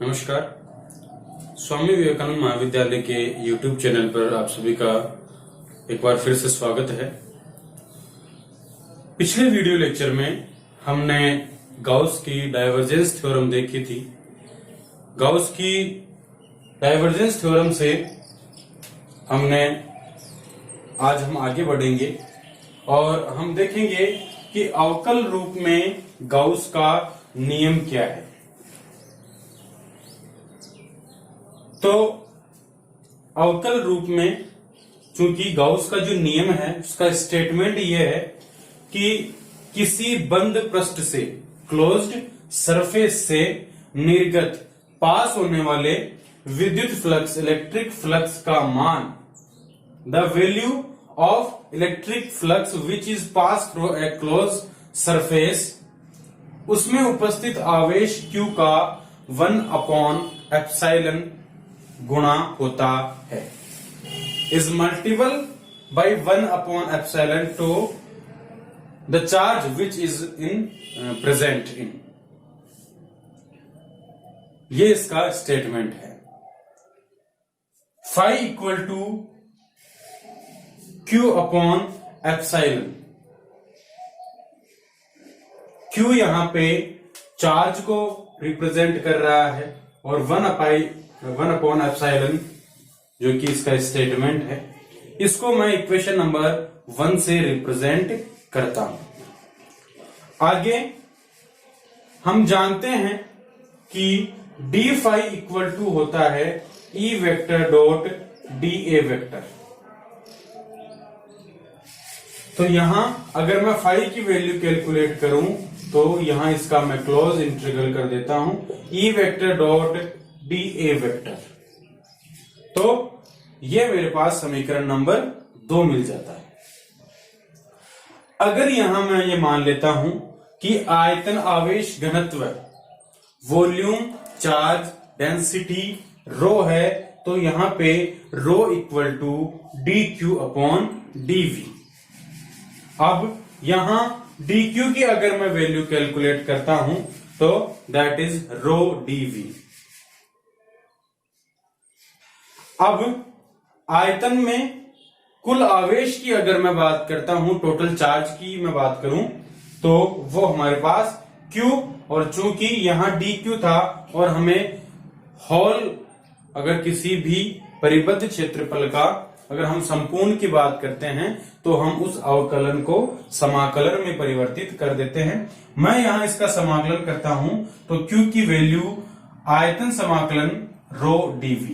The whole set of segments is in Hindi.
नमस्कार। स्वामी विवेकानंद महाविद्यालय के YouTube चैनल पर आप सभी का एक बार फिर से स्वागत है। पिछले वीडियो लेक्चर में हमने गाउस की डाइवर्जेंस थ्योरम देखी थी। गाउस की डाइवर्जेंस थ्योरम से आज हम आगे बढ़ेंगे और हम देखेंगे कि अवकल रूप में गाउस का नियम क्या है। तो अवकल रूप में चूंकि गाउस का जो नियम है उसका स्टेटमेंट यह है कि किसी बंद पृष्ठ से क्लोज्ड सरफेस से निर्गत पास होने वाले विद्युत फ्लक्स इलेक्ट्रिक फ्लक्स का मान the value of electric flux which is pass through a close surface उसमें उपस्थित आवेश Q का 1/एप्सिलॉन गुणा होता है इज मल्टीपल बाई 1/एप्सिलॉन to the charge which is in present in. ये इसका स्टेटमेंट है। फाई इक्वल टू Q/एप्सिलॉन। Q यहां पे चार्ज को रिप्रेजेंट कर रहा है और 1/एप्सिलॉन जो कि इसका स्टेटमेंट है, इसको मैं इक्वेशन नंबर 1 से रिप्रेजेंट करता हूं। आगे हम जानते हैं कि d फाई इक्वल टू होता है E vector dot dA vector. तो यहां अगर मैं फाई की वैल्यू कैलकुलेट करूं तो यहां इसका मैं क्लोज इंटीग्रल कर देता हूं E vector dot dA vector. तो ये मेरे पास समीकरण नंबर 2 मिल जाता है। अगर यहां मैं ये मान लेता हूं कि आयतन आवेश घनत्व वॉल्यूम चार्ज डेंसिटी रो है, तो यहां पे रो इक्वल टू dQ/dV। अब यहां dQ की अगर मैं वैल्यू कैलकुलेट करता हूं तो दैट इज रो dV। अब आयतन में कुल आवेश की अगर मैं बात करता हूं, टोटल चार्ज की मैं बात करूं तो वो हमारे पास Q, और चूंकि यहां dQ था और हमें हॉल अगर किसी भी परिबद्ध क्षेत्रफल का अगर हम संपूर्ण की बात करते हैं तो हम उस अवकलन को समाकलन में परिवर्तित कर देते हैं। मैं यहां इसका समाकलन करता हूं तो Q की वैल्यू आयतन समाकलन रो dV।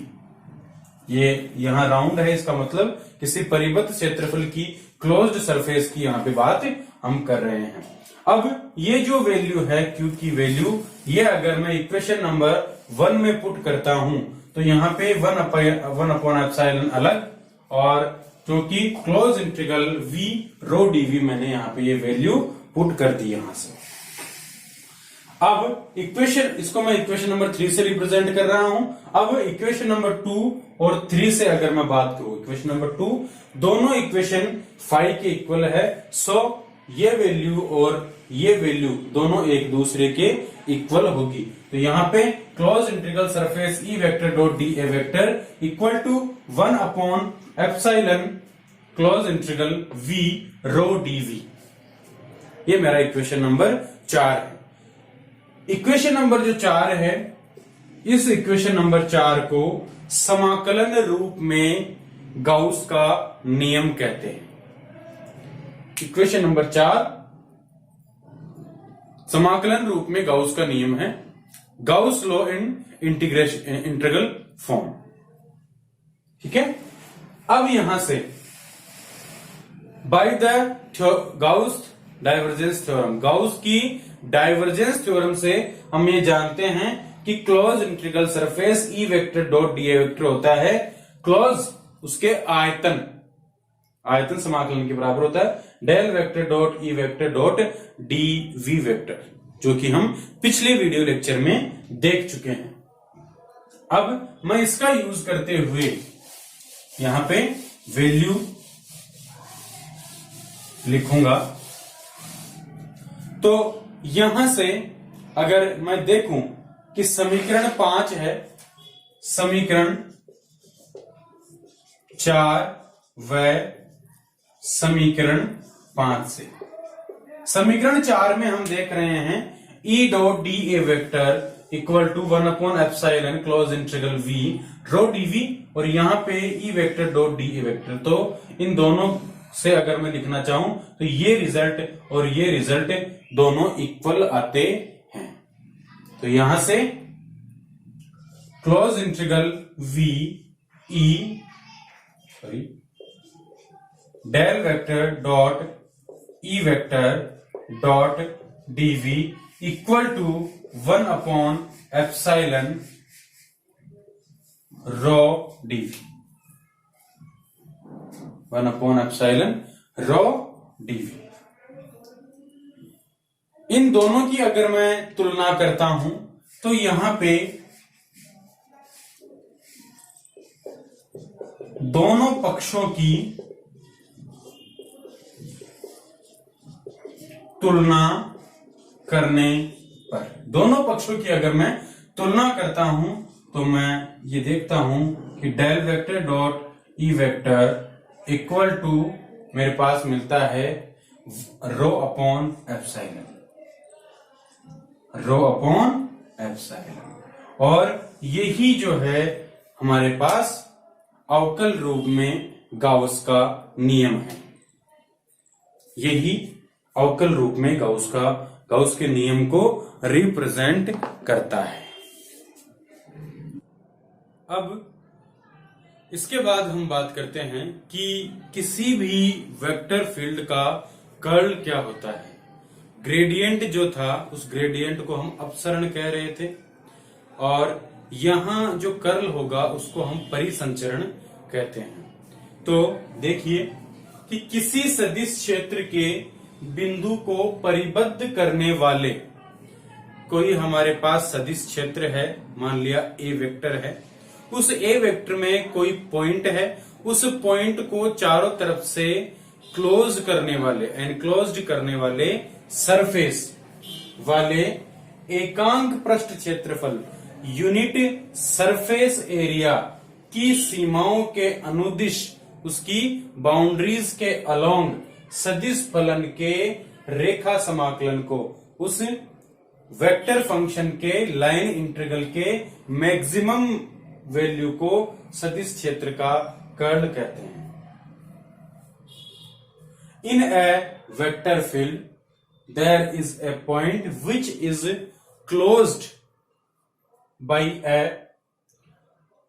ये यहां राउंड है, इसका मतलब किसी परिबद्ध क्षेत्रफल की क्लोज्ड सरफेस की यहां पे बात हम कर रहे हैं। अब ये जो वैल्यू है Q की वैल्यू, ये अगर मैं इक्वेशन नंबर 1 में पुट करता हूं तो यहां पे 1/एप्सिलॉन अलग, और क्योंकि close integral V rho dV मैंने यहां पे ये वैल्यू पुट कर दी यहां से। अब इसको मैं इक्वेशन नंबर 3 से रिप्रेजेंट कर रहा हूं। अब इक्वेशन नंबर 2 और 3 से अगर मैं बात करूं, इक्वेशन नंबर 2 दोनों इक्वेशन फाई के इक्वल है। सो ये वैल्यू और ये वैल्यू दोनों एक दूसरे के इक्वल होगी। तो यहां पे close integral surface E vector dot dA vector equal to 1/एप्सिलॉन close integral V rho dV। ये मेरा इक्वेशन नंबर 4 है। इक्वेशन नंबर जो 4 है, इस इक्वेशन नंबर 4 को समाकलन रूप में गाउस का नियम कहते हैं। इक्वेशन नंबर 4 समाकलन रूप में गाउस का नियम है, Gauss law in integral form. ठीक है। अब यहां से by the Gauss divergence theorem, Gauss की डाइवर्जेंस थ्योरम से हम ये जानते हैं कि close integral surface E vector dot dA vector होता है क्लोज, उसके आयतन समाकलन के बराबर होता है del vector dot E vector dot dV vector, जो कि हम पिछले वीडियो लेक्चर में देख चुके हैं। अब मैं इसका यूज करते हुए यहां पे वैल्यू लिखूंगा। तो यहां से अगर मैं देखूं कि समीकरण 5 है, समीकरण 4 व समीकरण 5 से। समीकरण 4 में हम देख रहे हैं E dot D A vector equal to 1/एप्सिलॉन close integral V rho dV, और यहां पे E vector dot D A vector. तो इन दोनों से अगर मैं लिखना चाहूं तो ये रिजल्ट और ये रिजल्ट दोनों इक्वल आते हैं। तो यहां से close integral V E del vector dot E vector dot dV equal to 1/एप्सिलॉन रो dV, 1/एप्सिलॉन रो dV। इन दोनों की अगर मैं तुलना करता हूं तो यहां पे दोनों पक्षों की तुलना करने पर, दोनों पक्षों की अगर मैं तुलना करता हूं तो मैं ये देखता हूं कि del vector dot E vector equal to मेरे पास मिलता है rho upon epsilon, rho upon epsilon. और यही जो है हमारे पास अवकल रूप में गाउस का नियम है, यही अवकल रूप में गाउस के नियम को रिप्रेजेंट करता है। अब इसके बाद हम बात करते हैं कि किसी भी वेक्टर फील्ड का कर्ल क्या होता है। ग्रेडियंट जो था उस ग्रेडियंट को हम अपसरण कह रहे थे, और यहां जो कर्ल होगा उसको हम परिसंचरण कहते हैं। तो देखिए कि किसी सदिश क्षेत्र के बिंदु को परिबद्ध करने वाले, कोई हमारे पास सदिश क्षेत्र है, मान लिया ए वेक्टर है, उस ए वेक्टर में कोई पॉइंट है, उस पॉइंट को चारों तरफ से क्लोज करने वाले, एनक्लोज्ड करने वाले सरफेस वाले एकांक पृष्ठ क्षेत्रफल यूनिट सरफेस एरिया की सीमाओं के अनुदिश, उसकी बाउंड्रीज के अलोंग सदिश फलन के रेखा समाकलन को उस वेक्टर फंक्शन के लाइन इंटीग्रल के मैक्सिमम वैल्यू को सदिश क्षेत्र का कर्ल कहते हैं। In a vector field there is a point which is closed by a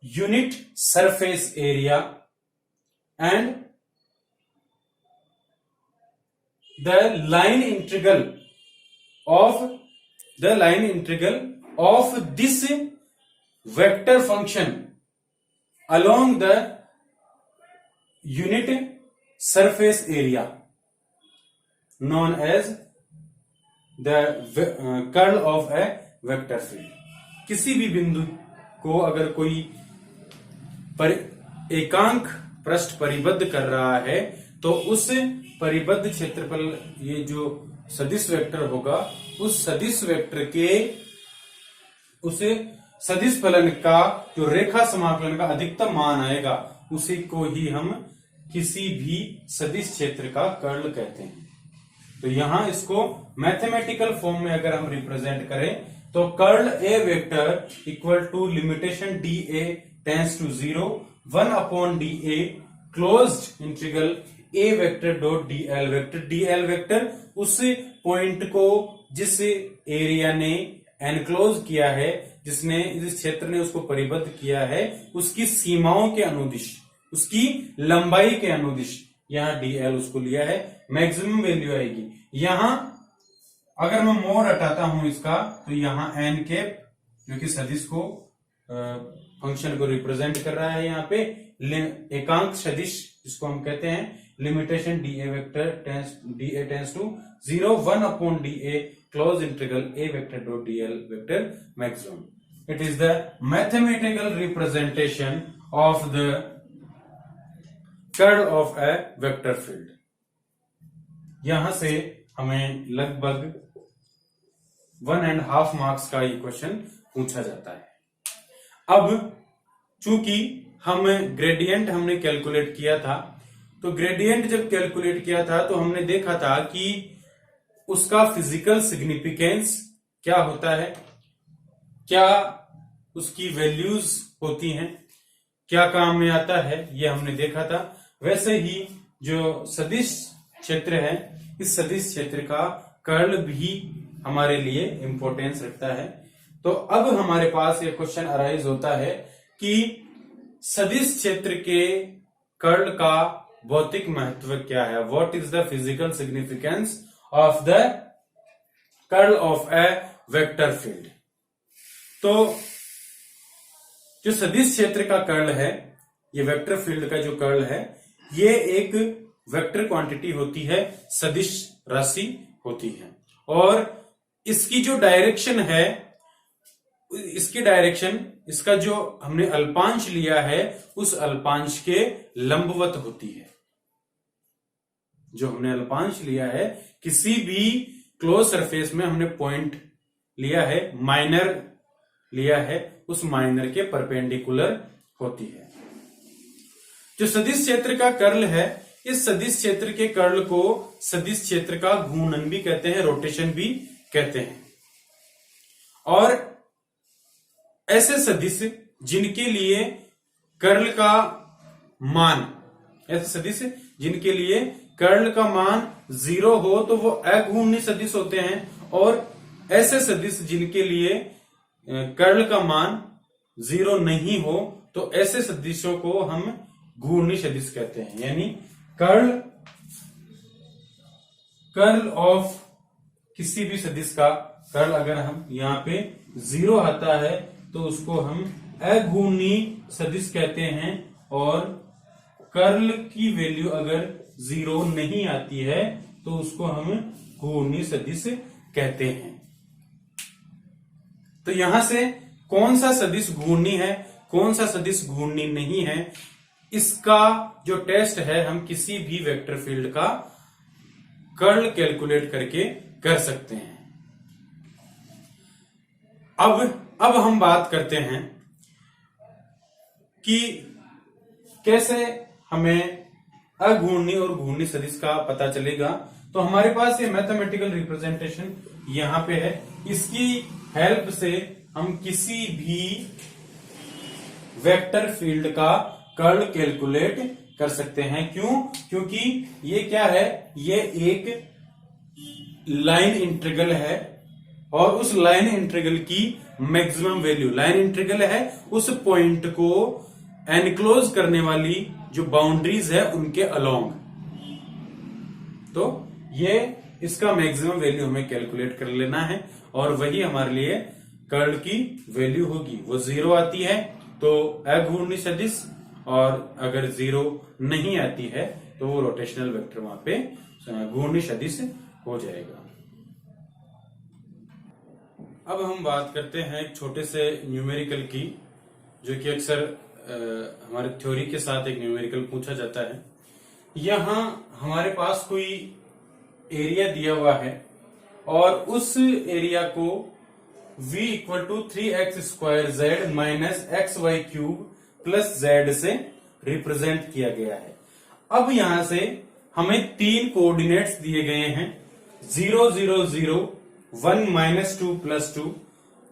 unit surface area and the line integral of this vector function along the unit surface area known as the curl of a vector field। किसी भी बिंदु को अगर कोई एकांक पृष्ठ परिबद्ध कर रहा है तो उस परिबद्ध क्षेत्रफल, ये जो सदिश वेक्टर होगा, उस सदिश वेक्टर के उस सदिश फलन का जो रेखा समाकलन का अधिकतम मान आएगा उसी को ही हम किसी भी सदिश क्षेत्र का कर्ल कहते हैं। तो यहां इसको मैथमेटिकल फॉर्म में अगर हम रिप्रेजेंट करें तो curl A vector equal to limitation D A tends to 0 1/dA closed integral A vector dot DL vector. DL vector उस पॉइंट को जिस एरिया ने एनक्लोज किया है, जिसने इस क्षेत्र ने उसको परिबद्ध किया है, उसकी सीमाओं के अनुदिश, उसकी लंबाई के अनुदिश यहां डीएल उसको लिया है, मैक्सिमम वैल्यू आएगी। यहां अगर मैं मोड हटाता हूं इसका तो यहां एन कैप जो कि सदिश को फंक्शन को रिप्रेजेंट कर रहा है, यहाँ पे एकांक सदिश जिसको हम कहते हैं limitation D A vector tends to 0 1/dA close integral A vector dot DL vector maximum. It is the mathematical representation of the curl of a vector field. यहां से हमें लगभग 1.5 मार्क्स का ये क्वेश्चन पूछा जाता है। अब चूंकि हम ग्रेडियंट हमने कैलकुलेट किया था, तो ग्रेडियंट जब कैलकुलेट किया था तो हमने देखा था कि उसका फिजिकल सिग्निफिकेंस क्या होता है, क्या उसकी वैल्यूज होती हैं, क्या काम में आता है, ये हमने देखा था। वैसे ही जो सदिश क्षेत्र है, इस सदिश क्षेत्र का कर्ल भी हमारे लिए इंपॉर्टेंस रखता है। तो अब हमारे पास ये क्वेश्चन अराइज होता है कि सदिश क्षेत्र के कर्ल का भौतिक महत्व क्या है। What is the physical significance of the curl of a vector field. तो जो सदिश क्षेत्र का कर्ल है, ये वेक्टर फील्ड का जो कर्ल है, ये एक वेक्टर क्वांटिटी होती है, सदिश राशि होती है, और इसकी जो डायरेक्शन है, इसकी डायरेक्शन, इसका जो हमने अल्पांश लिया है उस अल्पांश के लंबवत होती है। जो हमने अल्पांश लिया है, किसी भी क्लोज सरफेस में हमने पॉइंट लिया है, माइनर लिया है, उस माइनर के परपेंडिकुलर होती है। जो सदिश क्षेत्र का कर्ल है, इस सदिश क्षेत्र के कर्ल को सदिश क्षेत्र का घूर्णन भी कहते हैं, रोटेशन भी कहते हैं। और ऐसे सदिश जिनके लिए कर्ल का मान, ऐसे सदिश जिनके लिए कर्ल का मान 0 हो तो वो अघूर्णी सदिश होते हैं, और ऐसे सदिश जिनके लिए कर्ल का मान 0 नहीं हो तो ऐसे सदिशों को हम घूर्णी सदिश कहते हैं। यानी कर्ल ऑफ किसी भी सदिश का कर्ल अगर हम यहाँ पे 0 आता है तो उसको हम अघूर्णी सदिश कहते हैं, और कर्ल की वैल्यू अगर 0 नहीं आती है तो उसको हम घूर्णी सदिश कहते हैं। तो यहां से कौन सा सदिश घूर्णी है, कौन सा सदिश घूर्णी नहीं है, इसका जो टेस्ट है हम किसी भी वेक्टर फील्ड का कर्ल कैलकुलेट करके कर सकते हैं। अब हम बात करते हैं कि कैसे हमें अघूर्णी और घूर्णी सदिश का पता चलेगा। तो हमारे पास ये मैथमेटिकल रिप्रेजेंटेशन यहां पे है, इसकी हेल्प से हम किसी भी वेक्टर फील्ड का कर्ल कैलकुलेट कर सकते हैं। क्यों? क्योंकि ये क्या है, ये एक लाइन इंटीग्रल है, और उस लाइन इंटीग्रल की मैक्सिमम वैल्यू, लाइन इंटीग्रल है उस पॉइंट को एनक्लोज करने वाली जो बाउंड्रीज है उनके अलोंग, तो ये इसका मैक्सिमम वैल्यू हमें कैलकुलेट कर लेना है, और वही हमारे लिए कर्ल की वैल्यू होगी। वो 0 आती है तो अघूर्णी सदिश, और अगर 0 नहीं आती है तो वो रोटेशनल वेक्टर वहां पे घूर्णी सदिश हो जाएगा। अब हम बात करते हैं एक छोटे से न्यूमेरिकल की, जो कि अक्सर हमारे थ्योरी के साथ एक न्यूमेरिकल पूछा जाता है। यहां हमारे पास कोई एरिया दिया हुआ है, और उस एरिया को v = 3x² minus xy³ plus z से रिप्रेजेंट किया गया है। अब यहां से हमें 3 कोऑर्डिनेट्स दिए गए हैं, 0 0 0, 1 -2 +2,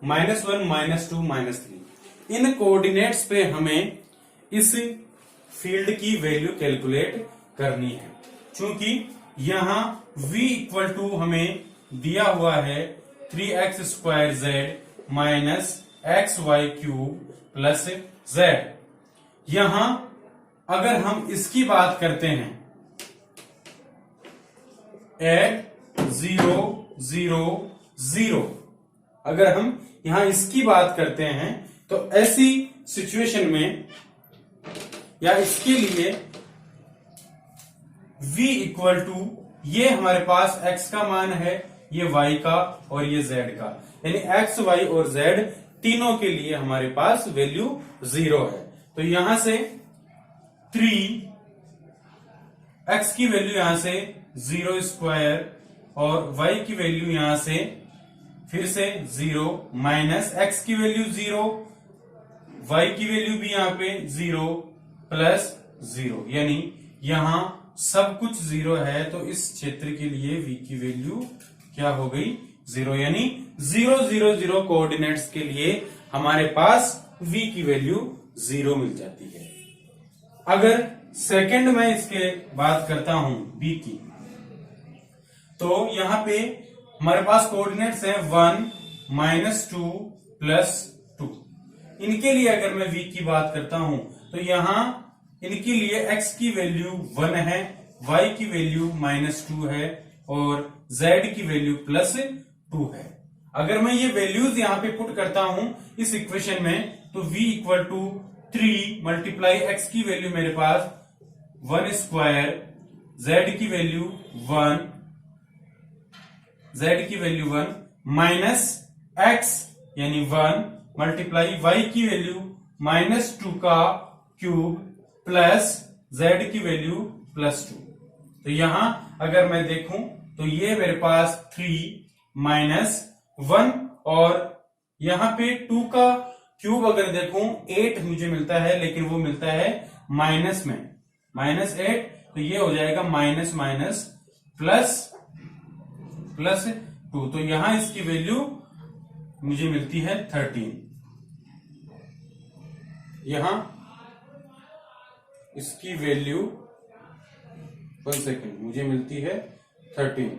-1 -2 -3। इन कोऑर्डिनेट्स पे हमें इस फील्ड की वैल्यू कैलकुलेट करनी है। चूंकि यहां v = हमें दिया हुआ है 3x² minus xy³ plus z। यहां अगर हम इसकी बात करते हैं, एट 0 0 0, अगर हम यहां इसकी बात करते हैं तो ऐसी सिचुएशन में, या इसके लिए v = ये हमारे पास x का मान है, ये y का और ये z का, यानी x, y और z तीनों के लिए हमारे पास वैल्यू 0 है। तो यहां से 3, x की वैल्यू यहां से 0² और y की वैल्यू यहां से फिर से 0 माइनस x की वैल्यू 0, y की वैल्यू भी यहाँ पे 0 प्लस 0, यानी यहां सब कुछ 0 है, तो इस क्षेत्र के लिए v की वैल्यू क्या हो गई 0, यानी 0 0 0 कोऑर्डिनेट्स के लिए हमारे पास v की वैल्यू 0 मिल जाती है। अगर सेकंड में इसके बात करता हूं b की, तो यहां पे हमारे पास कोऑर्डिनेट्स हैं 1 -2 +2। इनके लिए अगर मैं v की बात करता हूं तो यहां इनके लिए x की वैल्यू 1 है, y की वैल्यू -2 है और z की वैल्यू +2 है। अगर मैं ये वैल्यूज यहां पे पुट करता हूं इस इक्वेशन में, तो v = 3 मल्टीप्लाई x की वैल्यू मेरे पास 1², z की वैल्यू 1, माइनस x यानी 1 मल्टीप्लाई y की वैल्यू -2 का क्यूब प्लस z की वैल्यू +2। तो यहां अगर मैं देखूं तो ये मेरे पास 3 - 1 और यहां पे 2 का क्यूब अगर देखूं 8 मुझे मिलता है, लेकिन वो मिलता है माइनस में, -8, तो ये हो जाएगा माइनस माइनस प्लस 2, तो यहां इसकी वैल्यू मुझे मिलती है 13। यहां इसकी वैल्यू 1 सेकेंड मुझे मिलती है 13,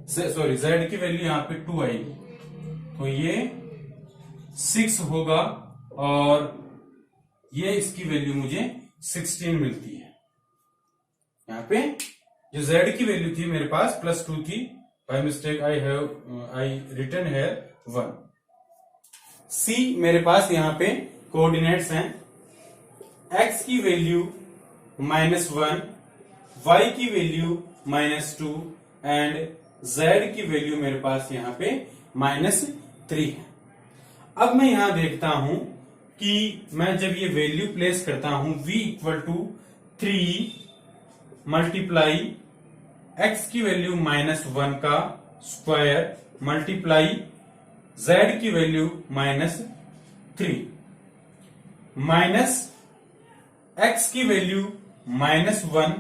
सॉरी z की वैल्यू यहां पे 2 आएगी, तो ये 6 होगा और ये इसकी वैल्यू मुझे 16 मिलती है। यहां पे जो z की वैल्यू थी मेरे पास +2 थी, बाय मिस्टेक आई रिटन है 1। c मेरे पास यहां पे कोऑर्डिनेट्स हैं, x की वैल्यू -1, y की वैल्यू -2 एंड z की वैल्यू मेरे पास यहां पे -3 है। अब मैं यहां देखता हूं कि मैं जब ये वैल्यू प्लेस करता हूं v = 3 मल्टीप्लाई x की वैल्यू -1 का स्क्वायर मल्टीप्लाई z की वैल्यू -3 माइनस x की वैल्यू -1,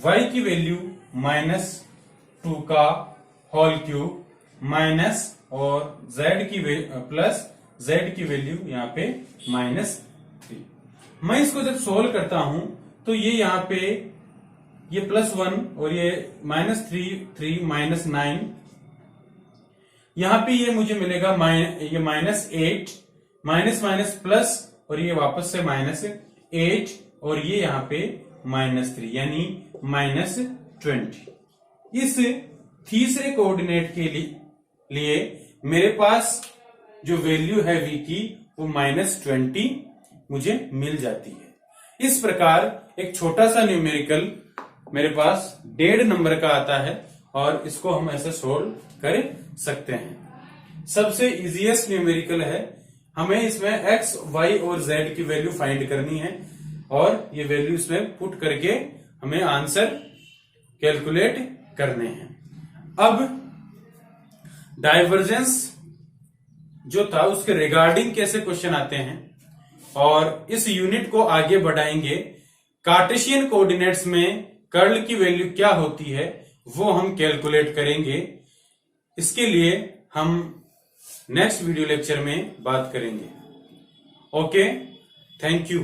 y की वैल्यू -2 का होल क्यूब माइनस और z की प्लस z की वैल्यू यहाँ पे -3। मैं इसको जब सोल्व करता हूं तो ये यहाँ पे ये +1 और ये -3 -9, यहां पे ये मुझे मिलेगा ये -8, माइनस प्लस और ये वापस से -8 और ये यहां पे -3 यानी -20। इस तीसरे कोऑर्डिनेट के लिए मेरे पास जो वैल्यू है v की वो -20 मुझे मिल जाती है। इस प्रकार एक छोटा सा न्यूमेरिकल मेरे पास 1.5 नंबर का आता है और इसको हम ऐसे सोल्व कर सकते हैं। सबसे इजीएस्ट न्यूमेरिकल है, हमें इसमें x, y और z की वैल्यू फाइंड करनी है और ये वैल्यू इसमें पुट करके हमें आंसर कैलकुलेट करने हैं। अब डाइवर्जेंस जो था उसके रिगार्डिंग कैसे क्वेश्चन आते हैं और इस यूनिट को आगे बढ़ाएंगे। कार्टेशियन कोऑर्डिनेट्स में कर्ल की वैल्यू क्या होती है वो हम कैलकुलेट करेंगे। इसके लिए हम नेक्स्ट वीडियो लेक्चर में बात करेंगे। Okay, thank you.